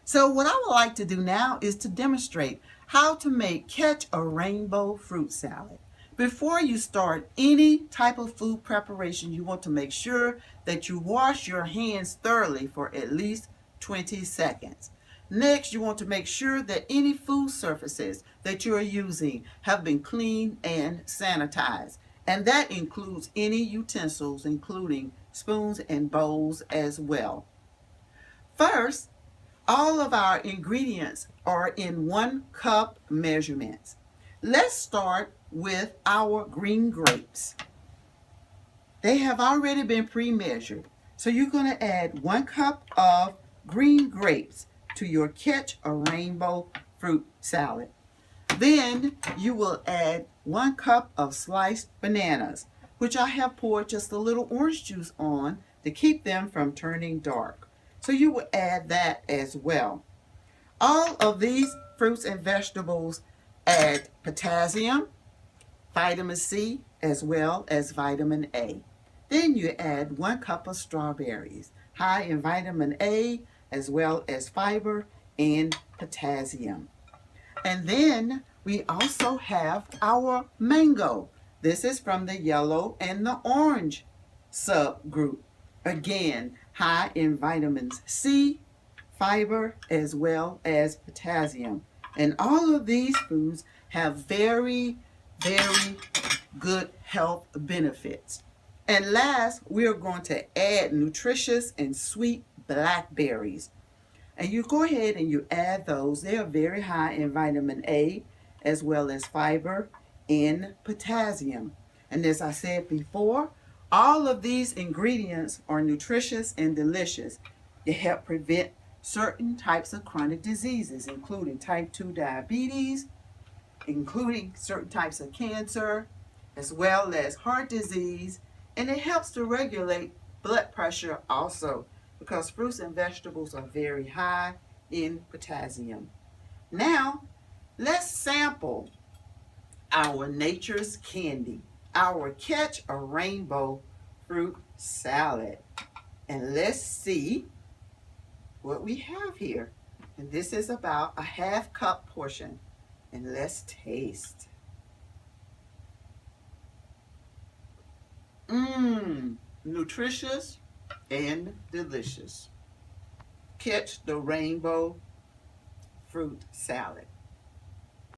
So what I would like to do now is to demonstrate how to make Catch a Rainbow fruit salad. Before you start any type of food preparation, you want to make sure that you wash your hands thoroughly for at least 20 seconds. Next, you want to make sure that any food surfaces that you are using have been cleaned and sanitized. And that includes any utensils, including spoons and bowls as well. First, all of our ingredients are in 1 cup measurements. Let's start with our green grapes. They have already been pre-measured. So you're going to add 1 cup of green grapes to your Catch a Rainbow fruit salad. Then you will add 1 cup of sliced bananas, which I have poured just a little orange juice on to keep them from turning dark. So you will add that as well. All of these fruits and vegetables add potassium, vitamin C, as well as vitamin A. Then you add 1 cup of strawberries, high in vitamin A, as well as fiber and potassium. And then we also have our mango. This is from the yellow and the orange subgroup. Again, high in vitamins C, fiber, as well as potassium. And all of these foods have very, very good health benefits. And last, we are going to add nutritious and sweet blackberries. And you go ahead and you add those. They are very high in vitamin A, as well as fiber and potassium. And as I said before, all of these ingredients are nutritious and delicious. They help prevent certain types of chronic diseases, including type 2 diabetes, including certain types of cancer, as well as heart disease. And it helps to regulate blood pressure also, because fruits and vegetables are very high in potassium. Now, let's sample our nature's candy, our Catch a Rainbow fruit salad. And let's see what we have here. And this is about a 1/2 cup portion. And let's taste. Nutritious and delicious. Catch the Rainbow fruit salad.